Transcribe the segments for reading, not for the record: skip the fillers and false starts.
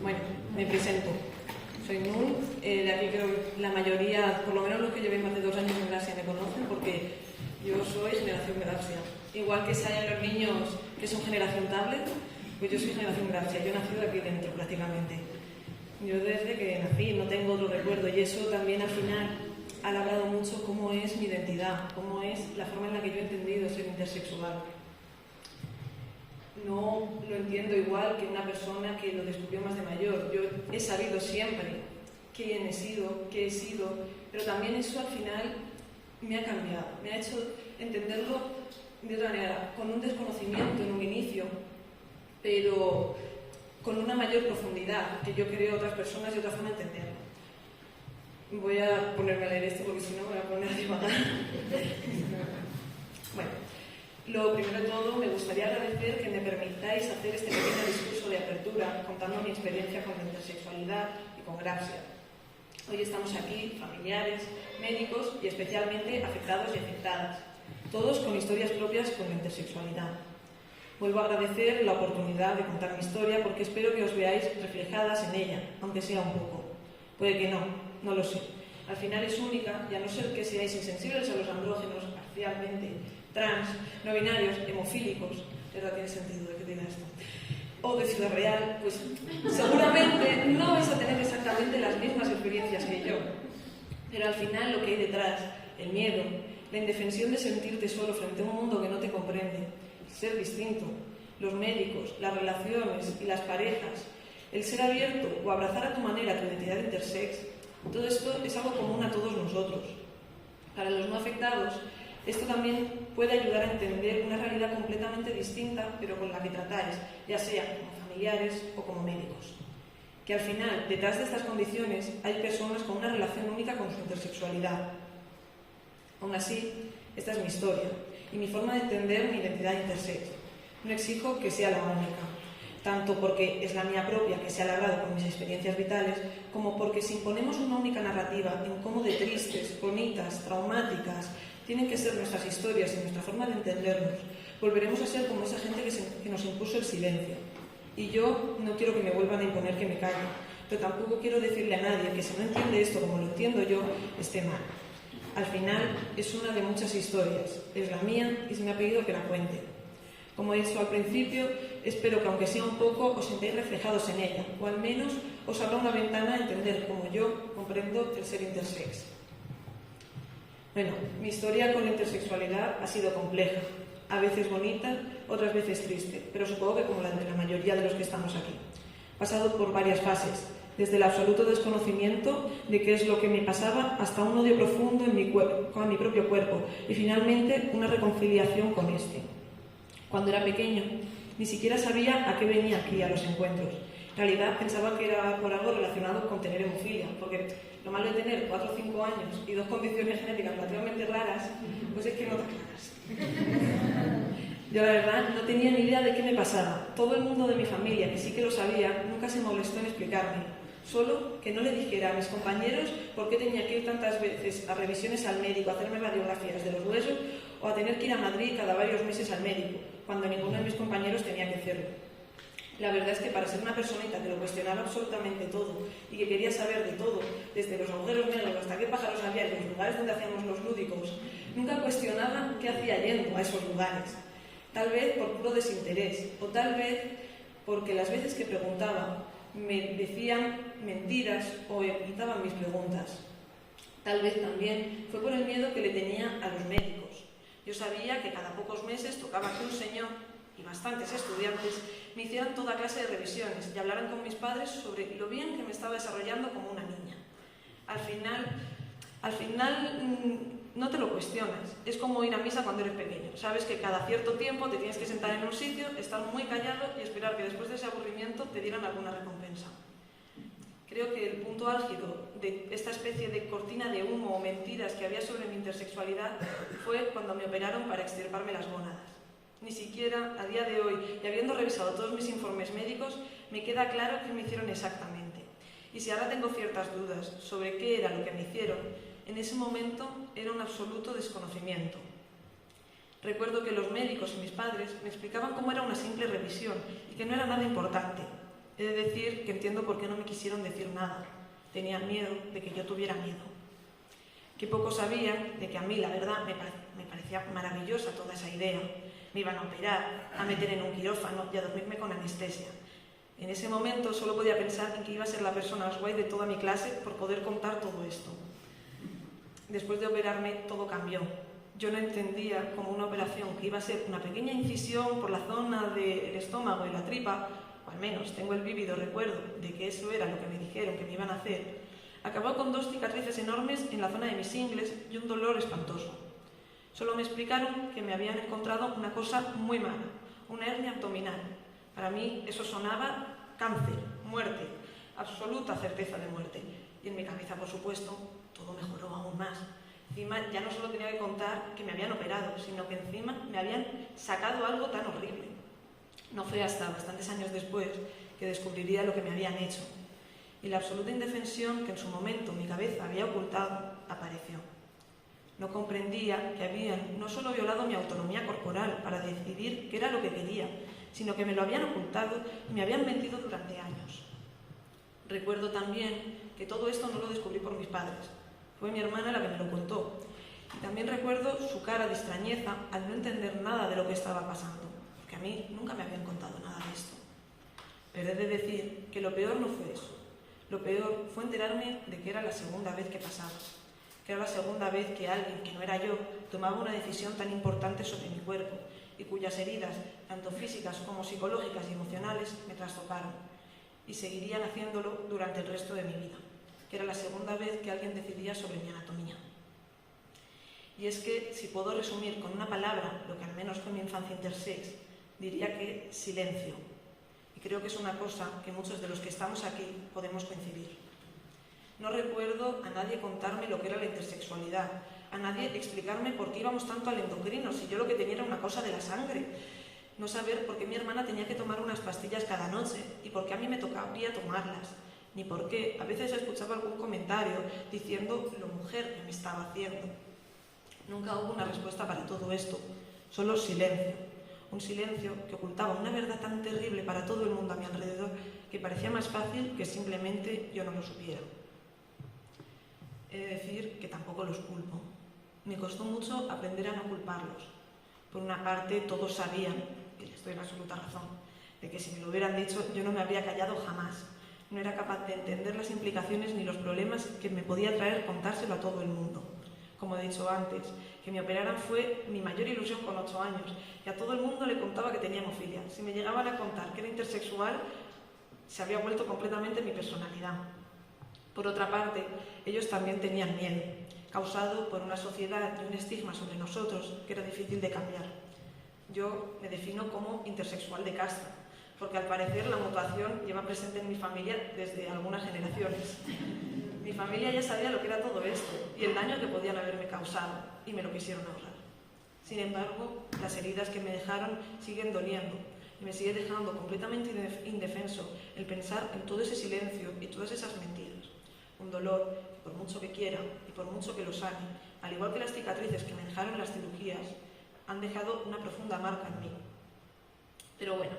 Bueno, me presento. Soy Nun, de aquí creo que la mayoría, por lo menos los que lleven más de 2 años en Gracia me conocen porque yo soy generación Gracia. Igual que salen los niños que son generación tablet, pues yo soy generación Gracia. Yo he nacido aquí dentro prácticamente. Yo desde que nací no tengo otro recuerdo y eso también al final ha labrado mucho cómo es mi identidad, cómo es la forma en la que yo he entendido ser intersexual. No lo entiendo igual que una persona que lo descubrió más de mayor. Yo he sabido siempre quién he sido, qué he sido, pero también eso al final me ha cambiado, me ha hecho entenderlo de otra manera, con un desconocimiento en un inicio, pero con una mayor profundidad que yo creo otras personas y otra forma de entenderlo. Voy a ponerme a leer esto porque si no me voy a poner a divagar. Bueno. Lo primero de todo, me gustaría agradecer que me permitáis hacer este pequeño discurso de apertura contando mi experiencia con la intersexualidad y con Gracia. Hoy estamos aquí, familiares, médicos y especialmente afectados y afectadas, todos con historias propias con la intersexualidad. Vuelvo a agradecer la oportunidad de contar mi historia porque espero que os veáis reflejadas en ella, aunque sea un poco. Puede que no lo sé. Al final es única y a no ser que seáis insensibles a los andrógenos parcialmente, trans, no binarios, hemofílicos, ¿verdad? Tiene sentido de que diga esto, o de Ciudad Real, pues seguramente no vais a tener exactamente las mismas experiencias que yo. Pero al final lo que hay detrás, el miedo, la indefensión de sentirte solo frente a un mundo que no te comprende, ser distinto, los médicos, las relaciones y las parejas, el ser abierto o abrazar a tu manera tu identidad intersex, todo esto es algo común a todos nosotros. Para los no afectados, esto también puede ayudar a entender una realidad completamente distinta, pero con la que tratáis, ya sea como familiares o como médicos. Que al final, detrás de estas condiciones, hay personas con una relación única con su intersexualidad. Aún así, esta es mi historia y mi forma de entender mi identidad intersex. No exijo que sea la única, tanto porque es la mía propia que se ha labrado con mis experiencias vitales, como porque si imponemos una única narrativa en cómo de tristes, bonitas, traumáticas, tienen que ser nuestras historias y nuestra forma de entendernos, volveremos a ser como esa gente que nos impuso el silencio. Y yo no quiero que me vuelvan a imponer que me calle, pero tampoco quiero decirle a nadie que si no entiende esto como lo entiendo yo, esté mal. Al final es una de muchas historias, es la mía y se me ha pedido que la cuente. Como he dicho al principio, espero que aunque sea un poco os sintáis reflejados en ella, o al menos os abra una ventana a entender cómo yo comprendo el ser intersex. Bueno, mi historia con la intersexualidad ha sido compleja, a veces bonita, otras veces triste, pero supongo que como la de la mayoría de los que estamos aquí. He pasado por varias fases, desde el absoluto desconocimiento de qué es lo que me pasaba hasta un odio profundo en con mi propio cuerpo y finalmente una reconciliación con este. Cuando era pequeño, ni siquiera sabía a qué venía aquí a los encuentros. En realidad pensaba que era por algo relacionado con tener hemofilia, porque lo malo de tener 4 o 5 años y 2 condiciones genéticas relativamente raras, pues es que no te aclaras. Yo la verdad no tenía ni idea de qué me pasaba. Todo el mundo de mi familia, que sí que lo sabía, nunca se molestó en explicarme. Solo que no le dijera a mis compañeros por qué tenía que ir tantas veces a revisiones al médico, a hacerme radiografías de los huesos o a tener que ir a Madrid cada varios meses al médico, cuando ninguno de mis compañeros tenía que hacerlo. La verdad es que para ser una personita que lo cuestionaba absolutamente todo y que quería saber de todo, desde los agujeros negros hasta qué pájaros había en los lugares donde hacíamos los lúdicos, nunca cuestionaba qué hacía yendo a esos lugares. Tal vez por puro desinterés, o tal vez porque las veces que preguntaba me decían mentiras o evitaban mis preguntas. Tal vez también fue por el miedo que le tenía a los médicos. Yo sabía que cada pocos meses tocaba que un señor y bastantes estudiantes me hicieran toda clase de revisiones y hablaran con mis padres sobre lo bien que me estaba desarrollando como una niña. Al final no te lo cuestionas. Es como ir a misa cuando eres pequeño. Sabes que cada cierto tiempo te tienes que sentar en un sitio, estar muy callado y esperar que después de ese aburrimiento te dieran alguna recompensa. Creo que el punto álgido de esta especie de cortina de humo o mentiras que había sobre mi intersexualidad fue cuando me operaron para extirparme las gónadas. Ni siquiera a día de hoy, y habiendo revisado todos mis informes médicos, me queda claro qué me hicieron exactamente. Y si ahora tengo ciertas dudas sobre qué era lo que me hicieron, en ese momento era un absoluto desconocimiento. Recuerdo que los médicos y mis padres me explicaban cómo era una simple revisión y que no era nada importante. He de decir que entiendo por qué no me quisieron decir nada. Tenían miedo de que yo tuviera miedo. Que poco sabían de que a mí, la verdad, me parecía maravillosa toda esa idea. Me iban a operar, a meter en un quirófano y a dormirme con anestesia. En ese momento solo podía pensar en que iba a ser la persona más guay de toda mi clase por poder contar todo esto. Después de operarme, todo cambió. Yo no entendía como una operación que iba a ser una pequeña incisión por la zona del estómago y la tripa, o al menos tengo el vívido recuerdo de que eso era lo que me dijeron que me iban a hacer, acabó con 2 cicatrices enormes en la zona de mis ingles y un dolor espantoso. Solo me explicaron que me habían encontrado una cosa muy mala, una hernia abdominal. Para mí eso sonaba cáncer, muerte, absoluta certeza de muerte. Y en mi cabeza, por supuesto, todo mejoró aún más. Encima ya no solo tenía que contar que me habían operado, sino que encima me habían sacado algo tan horrible. No fue hasta bastantes años después que descubriría lo que me habían hecho. Y la absoluta indefensión que en su momento mi cabeza había ocultado apareció. No comprendía que habían no solo violado mi autonomía corporal para decidir qué era lo que quería, sino que me lo habían ocultado y me habían mentido durante años. Recuerdo también que todo esto no lo descubrí por mis padres. Fue mi hermana la que me lo contó. Y también recuerdo su cara de extrañeza al no entender nada de lo que estaba pasando, porque a mí nunca me habían contado nada de esto. Pero he de decir que lo peor no fue eso. Lo peor fue enterarme de que era la segunda vez que pasaba, que era la segunda vez que alguien, que no era yo, tomaba una decisión tan importante sobre mi cuerpo y cuyas heridas, tanto físicas como psicológicas y emocionales, me trastocaron y seguirían haciéndolo durante el resto de mi vida, que era la segunda vez que alguien decidía sobre mi anatomía. Y es que, si puedo resumir con una palabra lo que al menos fue mi infancia intersex, diría que silencio. Y creo que es una cosa que muchos de los que estamos aquí podemos coincidir. No recuerdo a nadie contarme lo que era la intersexualidad, a nadie explicarme por qué íbamos tanto al endocrino, si yo lo que tenía era una cosa de la sangre. No saber por qué mi hermana tenía que tomar unas pastillas cada noche y por qué a mí me tocaría tomarlas. Ni por qué a veces escuchaba algún comentario diciendo lo mujer que me estaba haciendo. Nunca hubo una respuesta para todo esto, solo silencio. Un silencio que ocultaba una verdad tan terrible para todo el mundo a mi alrededor que parecía más fácil que simplemente yo no lo supiera. He de decir que tampoco los culpo. Me costó mucho aprender a no culparlos. Por una parte, todos sabían, y les doy la absoluta razón, de que si me lo hubieran dicho yo no me habría callado jamás. No era capaz de entender las implicaciones ni los problemas que me podía traer contárselo a todo el mundo. Como he dicho antes, que me operaran fue mi mayor ilusión con 8 años y a todo el mundo le contaba que tenía hemofilia. Si me llegaban a contar que era intersexual, se había vuelto completamente mi personalidad. Por otra parte, ellos también tenían miedo, causado por una sociedad y un estigma sobre nosotros que era difícil de cambiar. Yo me defino como intersexual de casta, porque al parecer la mutación lleva presente en mi familia desde algunas generaciones. Mi familia ya sabía lo que era todo esto y el daño que podían haberme causado y me lo quisieron ahorrar. Sin embargo, las heridas que me dejaron siguen doliendo y me sigue dejando completamente indefenso el pensar en todo ese silencio y todas esas mentiras. Un dolor que por mucho que quiera y por mucho que lo sane, al igual que las cicatrices que me dejaron las cirugías, han dejado una profunda marca en mí. Pero bueno,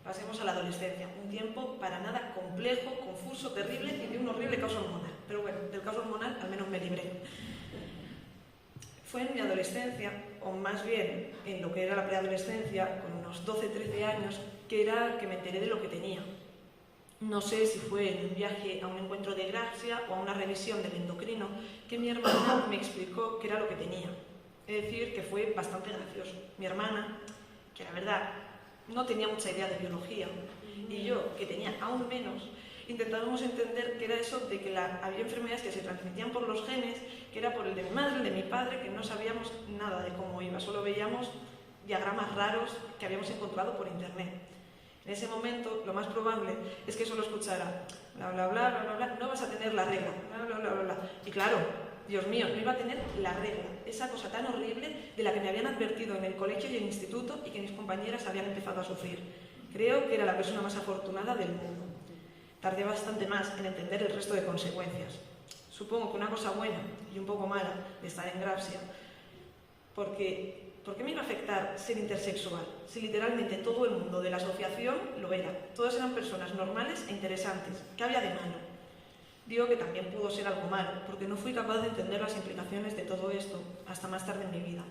pasemos a la adolescencia, un tiempo para nada complejo, confuso, terrible y de un horrible caos hormonal. Pero bueno, del caos hormonal al menos me libré. Fue en mi adolescencia, o más bien en lo que era la preadolescencia, con unos 12-13 años, que me enteré de lo que tenía. No sé si fue en un viaje a un encuentro de Gracia o a una revisión del endocrino que mi hermana me explicó qué era lo que tenía. Es decir, que fue bastante gracioso. Mi hermana, que la verdad no tenía mucha idea de biología, y yo, que tenía aún menos, intentábamos entender qué era eso de que había enfermedades que se transmitían por los genes, que era por el de mi madre, el de mi padre, que no sabíamos nada de cómo iba, solo veíamos diagramas raros que habíamos encontrado por internet. En ese momento, lo más probable es que solo escuchara bla, bla, bla, bla, bla, bla, no vas a tener la regla, bla, bla, bla, bla, bla. Y claro, Dios mío, no iba a tener la regla, esa cosa tan horrible de la que me habían advertido en el colegio y el instituto y que mis compañeras habían empezado a sufrir. Creo que era la persona más afortunada del mundo. Tardé bastante más en entender el resto de consecuencias. Supongo que una cosa buena y un poco mala de estar en Gracia, porque ¿por qué me iba a afectar ser intersexual? Si literalmente todo el mundo de la asociación lo era. Todas eran personas normales e interesantes. ¿Qué había de malo? Digo que también pudo ser algo malo, porque no fui capaz de entender las implicaciones de todo esto hasta más tarde en mi vida.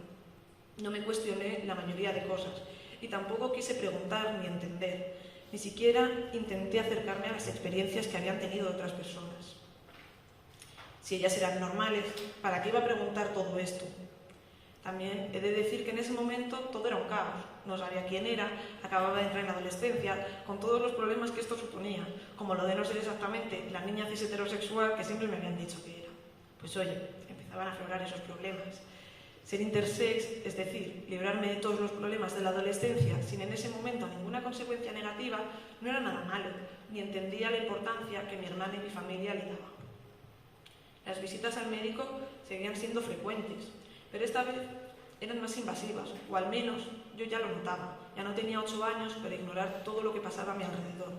No me cuestioné la mayoría de cosas y tampoco quise preguntar ni entender. Ni siquiera intenté acercarme a las experiencias que habían tenido otras personas. Si ellas eran normales, ¿para qué iba a preguntar todo esto? También he de decir que en ese momento todo era un caos. No sabía quién era, acababa de entrar en la adolescencia, con todos los problemas que esto suponía, como lo de no ser exactamente la niña cis heterosexual que siempre me habían dicho que era. Pues oye, empezaban a aflorar esos problemas. Ser intersex, es decir, librarme de todos los problemas de la adolescencia sin en ese momento ninguna consecuencia negativa, no era nada malo, ni entendía la importancia que mi hermana y mi familia le daban. Las visitas al médico seguían siendo frecuentes, pero esta vez eran más invasivas, o al menos yo ya lo notaba. Ya no tenía 8 años para ignorar todo lo que pasaba a mi alrededor.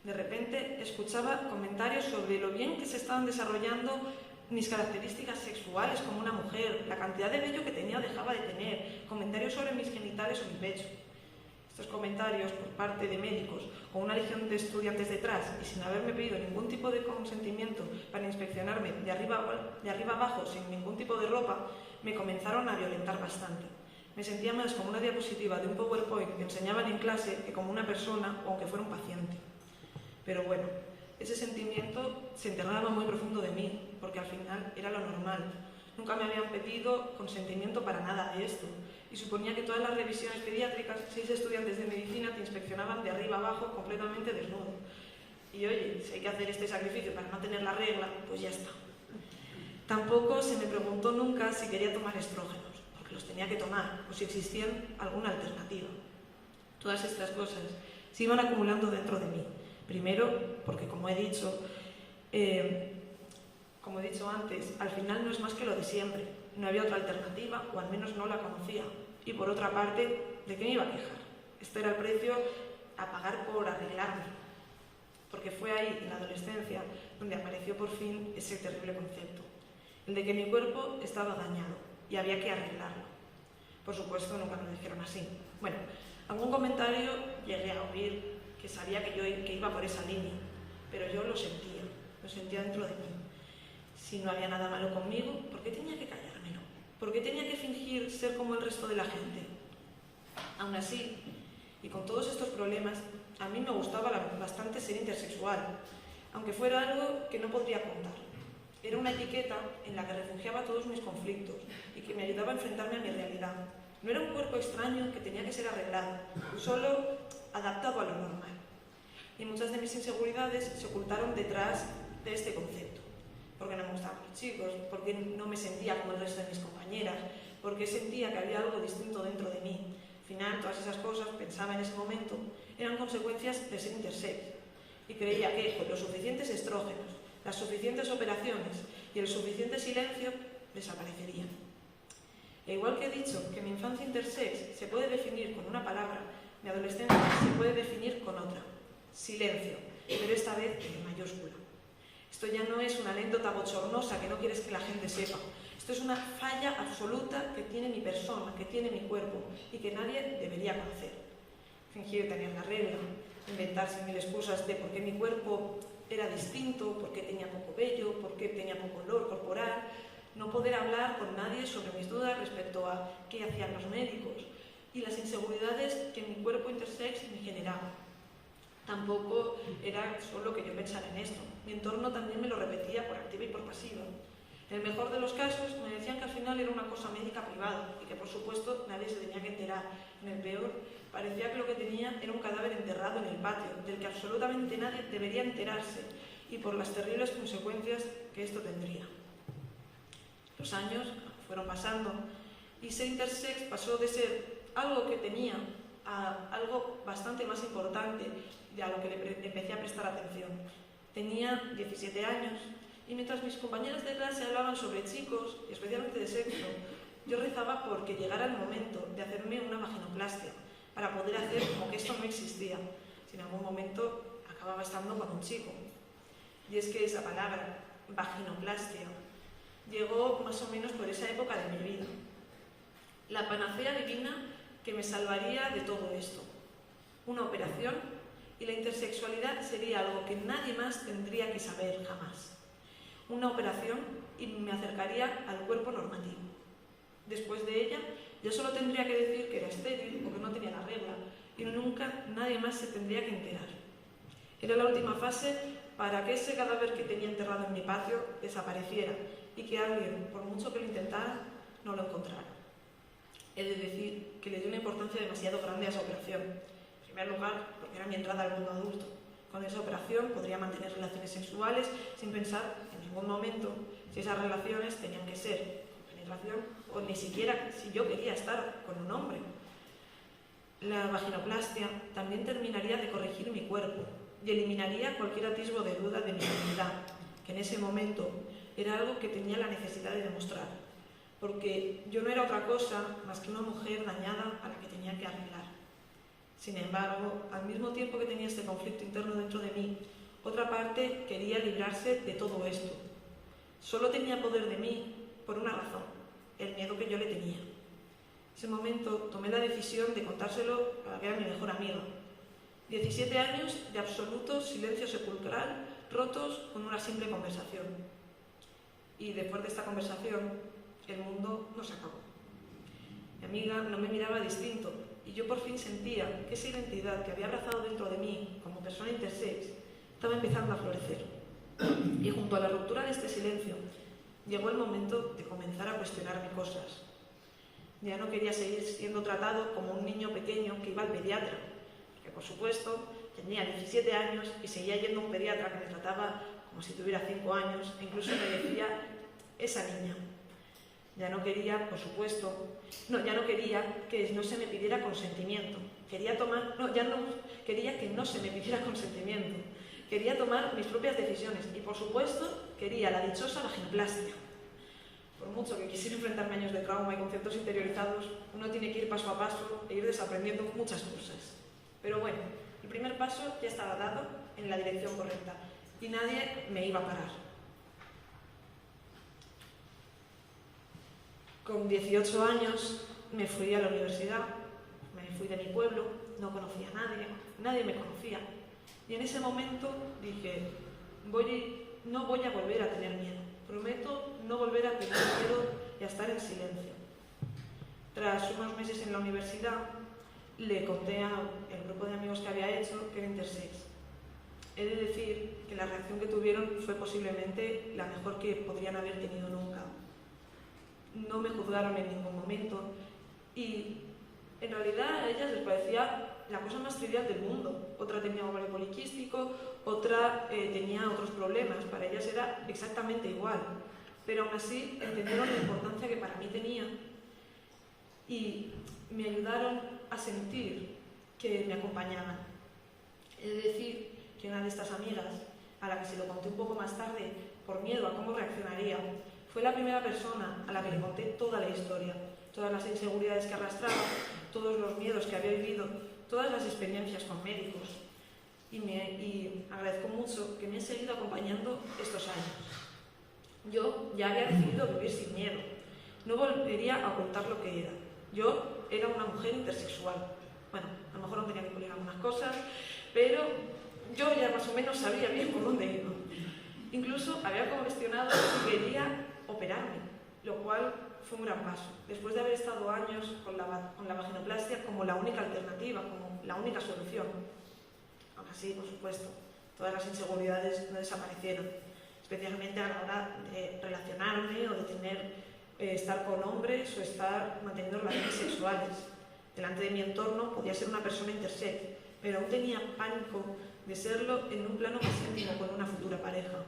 De repente escuchaba comentarios sobre lo bien que se estaban desarrollando mis características sexuales como una mujer, la cantidad de vello que tenía o dejaba de tener, comentarios sobre mis genitales o mi pecho. Estos comentarios por parte de médicos con una legión de estudiantes detrás y sin haberme pedido ningún tipo de consentimiento para inspeccionarme de arriba abajo sin ningún tipo de ropa, me comenzaron a violentar bastante. Me sentía más como una diapositiva de un PowerPoint que enseñaban en clase que como una persona o aunque fuera un paciente. Pero bueno, ese sentimiento se enterraba muy profundo de mí, porque al final era lo normal. Nunca me habían pedido consentimiento para nada de esto, y suponía que todas las revisiones pediátricas, 6 estudiantes de medicina te inspeccionaban de arriba abajo completamente desnudo. Y oye, si hay que hacer este sacrificio para no tener la regla, pues ya está. Tampoco se me preguntó nunca si quería tomar estrógenos, porque los tenía que tomar, o si existía alguna alternativa. Todas estas cosas se iban acumulando dentro de mí. Primero, porque como he dicho antes, al final no es más que lo de siempre. No había otra alternativa, o al menos no la conocía. Y por otra parte, ¿de qué me iba a quejar? Este era el precio a pagar por arreglarme. Porque fue ahí, en la adolescencia, donde apareció por fin ese terrible concepto. El de que mi cuerpo estaba dañado y había que arreglarlo. Por supuesto, nunca me lo dijeron así. Bueno, algún comentario llegué a oír que sabía que iba por esa línea, pero yo lo sentía dentro de mí. Si no había nada malo conmigo, ¿por qué tenía que callármelo? ¿Por qué tenía que fingir ser como el resto de la gente? Aún así, y con todos estos problemas, a mí me gustaba bastante ser intersexual, aunque fuera algo que no podría contar. Era una etiqueta en la que refugiaba todos mis conflictos y que me ayudaba a enfrentarme a mi realidad. No era un cuerpo extraño que tenía que ser arreglado, solo adaptado a lo normal. Y muchas de mis inseguridades se ocultaron detrás de este concepto. Porque no me gustaban los chicos, porque no me sentía como el resto de mis compañeras, porque sentía que había algo distinto dentro de mí. Al final, todas esas cosas, pensaba en ese momento, eran consecuencias de ser intersex. Y creía que con los suficientes estrógenos, las suficientes operaciones y el suficiente silencio desaparecerían. E igual que he dicho que mi infancia intersex se puede definir con una palabra, mi adolescencia se puede definir con otra: silencio, pero esta vez en mayúscula. Esto ya no es una anécdota bochornosa que no quieres que la gente sepa. Esto es una falla absoluta que tiene mi persona, que tiene mi cuerpo y que nadie debería conocer. Fingir tener la regla, inventarse mil excusas de por qué mi cuerpo era distinto, por qué tenía poco vello, por qué tenía poco olor corporal, no poder hablar con nadie sobre mis dudas respecto a qué hacían los médicos y las inseguridades que mi cuerpo intersex me generaba. Tampoco era solo que yo pensara en esto. Mi entorno también me lo repetía por activa y por pasiva. En el mejor de los casos me decían que al final era una cosa médica privada y que por supuesto nadie se tenía que enterar. En el peor, parecía que lo que tenía era un cadáver enterrado en el patio, del que absolutamente nadie debería enterarse y por las terribles consecuencias que esto tendría. Los años fueron pasando y ser intersex pasó de ser algo que tenía a algo bastante más importante de a lo que le empecé a prestar atención. Tenía 17 años y mientras mis compañeras de clase hablaban sobre chicos, y especialmente de sexo, yo rezaba porque llegara el momento de hacerme una vaginoplastia para poder hacer como que esto no existía, si en algún momento acababa estando con un chico. Y es que esa palabra, vaginoplastia, llegó más o menos por esa época de mi vida. la panacea divina que me salvaría de todo esto. Una operación y la intersexualidad sería algo que nadie más tendría que saber jamás. Una operación y me acercaría al cuerpo normativo. Después de ella, yo solo tendría que decir que era estéril o que no tenía la regla y nunca nadie más se tendría que enterar. Era la última fase para que ese cadáver que tenía enterrado en mi patio desapareciera y que alguien, por mucho que lo intentara, no lo encontrara. He de decir que le di una importancia demasiado grande a esa operación. En primer lugar, porque era mi entrada al mundo adulto. Con esa operación podría mantener relaciones sexuales sin pensar en ningún momento si esas relaciones tenían que ser con penetración o ni siquiera si yo quería estar con un hombre. La vaginoplastia también terminaría de corregir mi cuerpo y eliminaría cualquier atisbo de duda de mi dignidad, que en ese momento era algo que tenía la necesidad de demostrar, porque yo no era otra cosa más que una mujer dañada a la que tenía que arreglar. Sin embargo, al mismo tiempo que tenía este conflicto interno dentro de mí, otra parte quería librarse de todo esto. Solo tenía poder de mí por una razón, el miedo que yo le tenía. En ese momento tomé la decisión de contárselo a la que era mi mejor amiga. 17 años de absoluto silencio sepulcral, rotos con una simple conversación. Y después de esta conversación, el mundo no se acabó. Mi amiga no me miraba distinto y yo por fin sentía que esa identidad que había abrazado dentro de mí como persona intersex estaba empezando a florecer. Y junto a la ruptura de este silencio, llegó el momento de comenzar a cuestionarme cosas. Ya no quería seguir siendo tratado como un niño pequeño que iba al pediatra, porque por supuesto tenía 17 años y seguía yendo a un pediatra que me trataba como si tuviera 5 años e incluso me decía esa niña. Ya no quería, por supuesto, ya no quería que no se me pidiera consentimiento. Quería que no se me pidiera consentimiento. Quería tomar mis propias decisiones y, por supuesto, quería la dichosa vaginoplastia. Por mucho que quisiera enfrentarme a años de trauma y conceptos interiorizados, uno tiene que ir paso a paso e ir desaprendiendo muchas cosas. Pero bueno, el primer paso ya estaba dado en la dirección correcta y nadie me iba a parar. Con 18 años me fui a la universidad, me fui de mi pueblo, no conocía a nadie me conocía. Y en ese momento dije, no voy a volver a tener miedo, prometo no volver a tener miedo y a estar en silencio. Tras unos meses en la universidad, le conté al grupo de amigos que había hecho que era intersex. He de decir que la reacción que tuvieron fue posiblemente la mejor que podrían haber tenido nunca. No me juzgaron en ningún momento y en realidad a ellas les parecía la cosa más trivial del mundo. Otra tenía ovario poliquístico, otra tenía otros problemas, para ellas era exactamente igual, pero aún así entendieron la importancia que para mí tenía y me ayudaron a sentir que me acompañaban. He de decir que una de estas amigas, a la que se lo conté un poco más tarde por miedo a cómo reaccionaría, fue la primera persona a la que le conté toda la historia, todas las inseguridades que arrastraba, todos los miedos que había vivido, todas las experiencias con médicos. Y agradezco mucho que me han seguido acompañando estos años. Yo ya había decidido vivir sin miedo. No volvería a ocultar lo que era. Yo era una mujer intersexual. Bueno, a lo mejor no tenía que pulir algunas cosas, pero yo ya más o menos sabía bien por dónde iba. Incluso había cuestionado si quería operarme, lo cual fue un gran paso. Después de haber estado años con la vaginoplastia como la única alternativa, como la única solución. Aún así, por supuesto, todas las inseguridades no desaparecieron, especialmente a la hora de relacionarme o de estar con hombres o estar manteniendo relaciones sexuales. Delante de mi entorno podía ser una persona intersex, pero aún tenía pánico de serlo en un plano más íntimo con una futura pareja.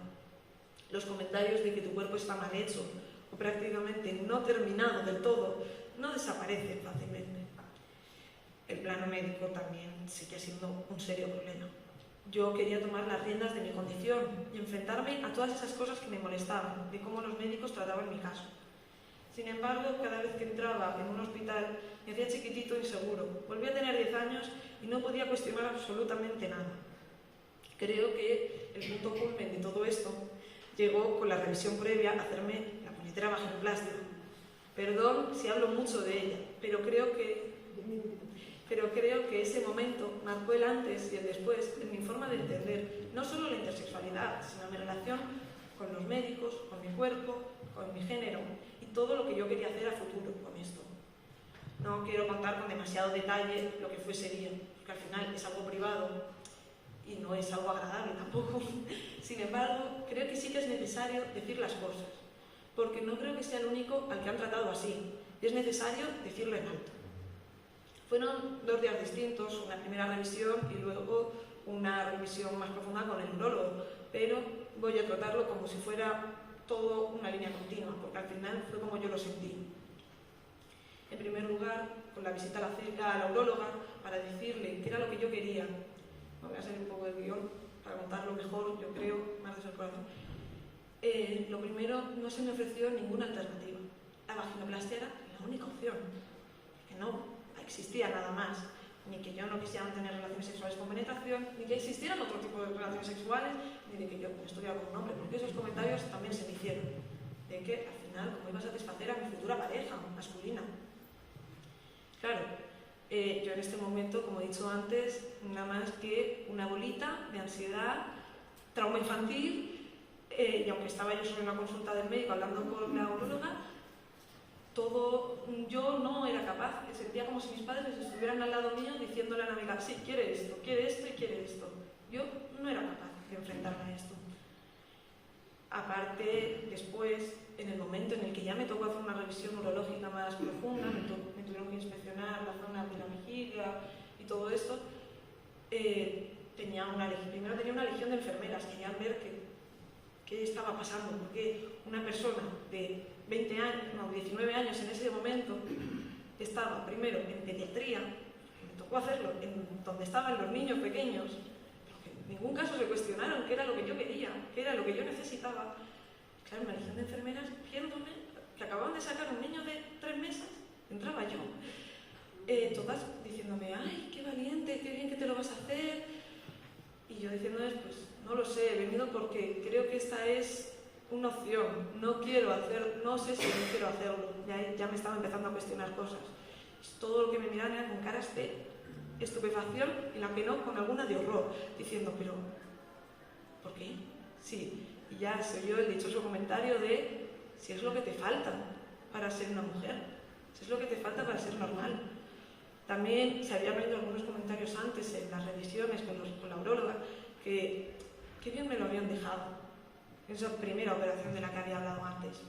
Los comentarios de que tu cuerpo está mal hecho o prácticamente no terminado del todo no desaparecen fácilmente. El plano médico también sigue siendo un serio problema. Yo quería tomar las riendas de mi condición y enfrentarme a todas esas cosas que me molestaban, de cómo los médicos trataban mi caso. Sin embargo, cada vez que entraba en un hospital me hacía chiquitito e inseguro. Volví a tener 10 años y no podía cuestionar absolutamente nada. Creo que el punto culmen de todo esto llegó con la revisión previa a hacerme la puñetera vaginoplastia. Perdón si hablo mucho de ella, pero creo que ese momento marcó el antes y el después en mi forma de entender no solo la intersexualidad, sino mi relación con los médicos, con mi cuerpo, con mi género y todo lo que yo quería hacer a futuro con esto. No quiero contar con demasiado detalle lo que fue ese día, porque al final es algo privado y no es algo agradable tampoco. Sin embargo, creo que sí que es necesario decir las cosas, porque no creo que sea el único al que han tratado así, y es necesario decirlo en alto. Fueron 2 días distintos, una primera revisión y luego una revisión más profunda con el neurólogo, pero voy a tratarlo como si fuera todo una línea continua, porque al final fue como yo lo sentí. En primer lugar, con la visita a la neuróloga para decirle qué era lo que yo quería. Me voy a hacer un poco de guión para contarlo mejor, yo creo, más desde el corazón. Lo primero, no se me ofreció ninguna alternativa. La vaginoplastia era la única opción, que no existía nada más, ni que yo no quisiera tener relaciones sexuales con penetración, ni que existieran otro tipo de relaciones sexuales, ni de que yo estuviera con un hombre, porque esos comentarios también se me hicieron, de que al final, ¿cómo iba a satisfacer a mi futura pareja masculina? Claro, yo en este momento, como he dicho antes, nada más que una bolita de ansiedad, trauma infantil, y aunque estaba yo sobre una consulta del médico hablando con la neuróloga, yo no era capaz, sentía como si mis padres estuvieran al lado mío diciéndole a la amiga, sí, quiere esto y quiere esto. Yo no era capaz de enfrentarme a esto. Aparte, después, en el momento en el que ya me tocó hacer una revisión neurológica más profunda, me tuvieron que inspeccionar la zona de la vejiga y todo esto, primero tenía una legión de enfermeras, querían ver qué estaba pasando, porque una persona de 19 años en ese momento estaba primero en pediatría, me tocó hacerlo donde estaban los niños pequeños, porque en ningún caso se cuestionaron qué era lo que yo quería, qué era lo que yo necesitaba. Claro, una legión de enfermeras viéndome, que acababan de sacar un niño de 3 meses, entraba yo, todas diciéndome, ay, qué valiente, qué bien que te lo vas a hacer, y yo diciéndoles, pues no lo sé, he venido porque creo que esta es una opción, no sé si no quiero hacerlo, ya me estaba empezando a cuestionar cosas. Todo lo que me miraban era con caras de estupefacción y la que no, con alguna de horror, diciendo, pero, ¿por qué? Sí, y ya se oyó el dichoso comentario de si es lo que te falta para ser una mujer, si es lo que te falta para ser normal. También se habían oído algunos comentarios antes en las revisiones con la neuróloga, que qué bien me lo habían dejado. Esa primera operación de la que había hablado antes.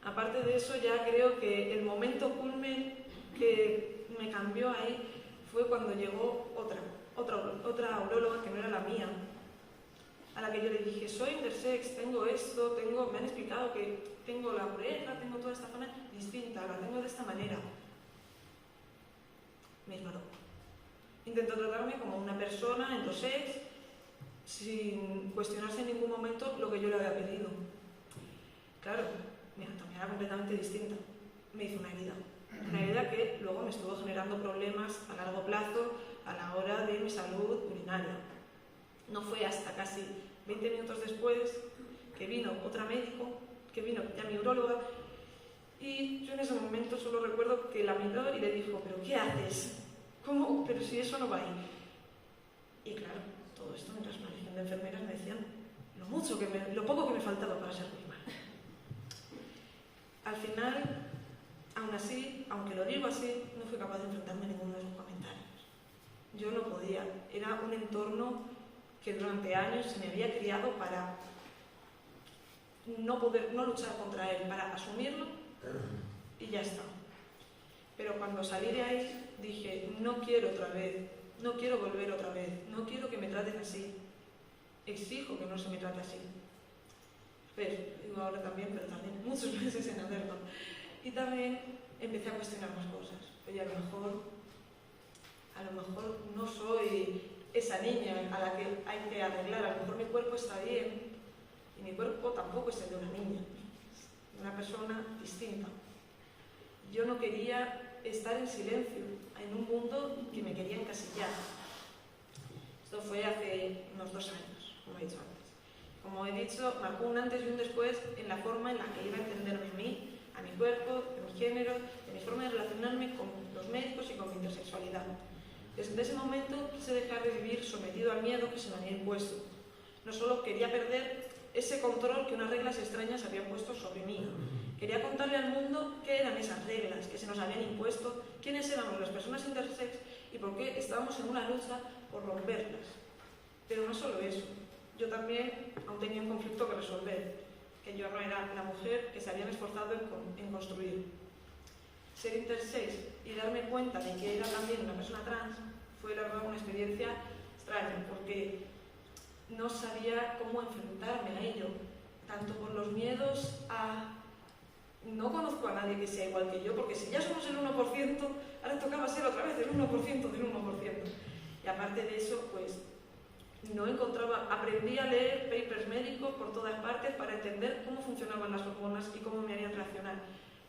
Aparte de eso, ya creo que el momento culmen que me cambió ahí fue cuando llegó otra neuróloga que no era la mía, a la que yo le dije, soy intersex, tengo esto, me han explicado que tengo la uretra, tengo toda esta zona distinta, la tengo de esta manera. Me ignoró. Intentó tratarme como una persona endosex, sin cuestionarse en ningún momento lo que yo le había pedido. Claro, mi anatomía era completamente distinta. Me hizo una herida que luego me estuvo generando problemas a largo plazo a la hora de mi salud urinaria. No fue hasta casi 20 minutos después que vino otra médico, que vino ya mi neuróloga, y yo en ese momento solo recuerdo que la miró y le dijo, ¿pero qué haces? ¿Cómo? Pero si eso no va ahí. Y claro, todo esto mientras una legión de enfermeras me decían lo poco que me faltaba para ser normal. Al final, aún así, aunque lo digo así, no fui capaz de enfrentarme a ninguno de esos comentarios. Yo no podía. Era un entorno que durante años se me había criado para no luchar contra él, para asumirlo y ya está. Pero cuando salí de ahí dije, no quiero otra vez, no quiero volver otra vez, no quiero que me traten así. Exijo que no se me trate así. Pero, digo ahora también, pero también muchos meses en hacerlo. Y también empecé a cuestionar más cosas. Oye, a lo mejor no soy esa niña a la que hay que arreglar, a lo mejor mi cuerpo está bien y mi cuerpo tampoco es el de una niña, es una persona distinta. Yo no quería estar en silencio en un mundo que me quería encasillar. Esto fue hace unos 2 años, como he dicho antes. Como he dicho, marcó un antes y un después en la forma en la que iba a entenderme a mí a mi cuerpo, de mi género, de mi forma de relacionarme con los médicos y con mi intersexualidad. Desde ese momento quise dejar de vivir sometido al miedo que se me había impuesto. No solo quería perder ese control que unas reglas extrañas habían puesto sobre mí. Quería contarle al mundo qué eran esas reglas que se nos habían impuesto, quiénes éramos las personas intersex y por qué estábamos en una lucha por romperlas. Pero no solo eso, yo también aún tenía un conflicto que resolver, que yo no era la mujer que se habían esforzado en construir. Ser intersex y darme cuenta de que era también una persona trans fue la verdad una experiencia extraña, porque no sabía cómo enfrentarme a ello, tanto por los miedos a... No conozco a nadie que sea igual que yo, porque si ya somos el 1%, ahora tocaba ser otra vez el 1% del 1%. Y aparte de eso, pues no encontraba, aprendí a leer papers médicos por todas partes para entender cómo funcionaban las hormonas y cómo me harían reaccionar.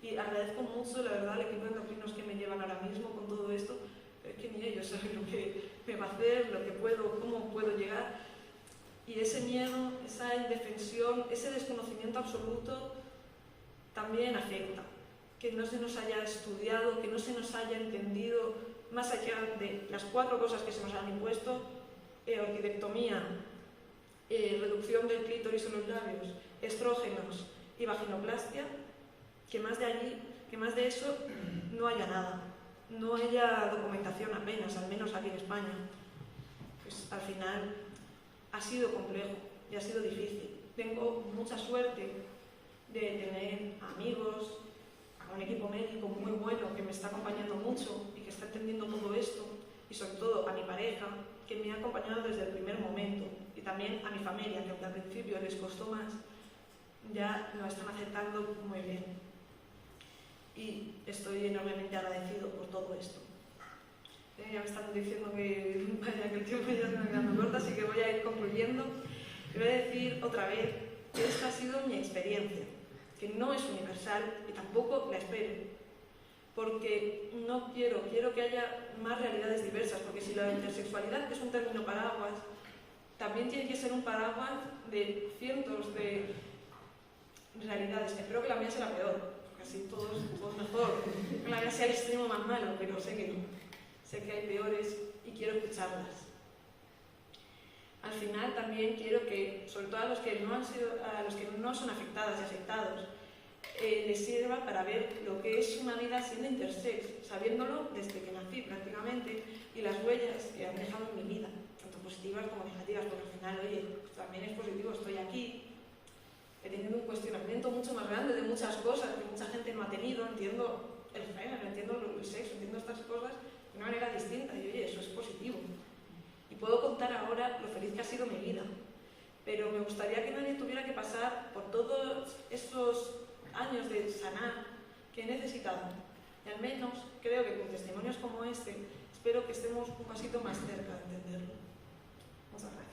Y agradezco mucho, la verdad, al equipo de endocrinos que me llevan ahora mismo con todo esto, pero es que ni ellos saben lo que me va a hacer, lo que puedo, cómo puedo llegar. Y ese miedo, esa indefensión, ese desconocimiento absoluto también afecta. Que no se nos haya estudiado, que no se nos haya entendido, más allá de las 4 cosas que se nos han impuesto, orquidectomía, reducción del clítoris en los labios, estrógenos y vaginoplastia, que más de allí, que más de eso no haya nada, no haya documentación apenas, al menos aquí en España. Pues al final ha sido complejo y ha sido difícil. Tengo mucha suerte de tener amigos, a un equipo médico muy bueno que me está acompañando mucho y que está entendiendo todo esto, y sobre todo a mi pareja, que me ha acompañado desde el primer momento, y también a mi familia, que aunque al principio les costó más, ya lo están aceptando muy bien. Y estoy enormemente agradecido por todo esto. Ya me están diciendo que, vaya, que el tiempo ya se me quedando corto, así que voy a ir concluyendo. Y voy a decir otra vez que esta ha sido mi experiencia, que no es universal y tampoco la espero. Porque no quiero que haya más realidades diversas, porque si la intersexualidad es un término paraguas, también tiene que ser un paraguas de cientos de realidades. Espero que la mía sea la peor, porque así todos mejor, que la mía sea el extremo más malo, pero sé que no. Sé que hay peores y quiero escucharlas. Al final también quiero que, sobre todo a los que no son afectadas y afectados, les sirva para ver lo que es una vida siendo intersex, sabiéndolo desde que nací prácticamente, y las huellas que han dejado en mi vida, tanto positivas como negativas, porque al final, oye, también es positivo, estoy aquí, he tenido un cuestionamiento mucho más grande de muchas cosas que mucha gente no ha tenido, entiendo el género, entiendo el sexo, entiendo estas cosas de una manera distinta, y oye, eso es positivo. Y puedo contar ahora lo feliz que ha sido mi vida, pero me gustaría que nadie tuviera que pasar por todos esos años de sanar que he necesitado. Y al menos creo que con testimonios como este, espero que estemos un pasito más cerca de entenderlo. Muchas gracias.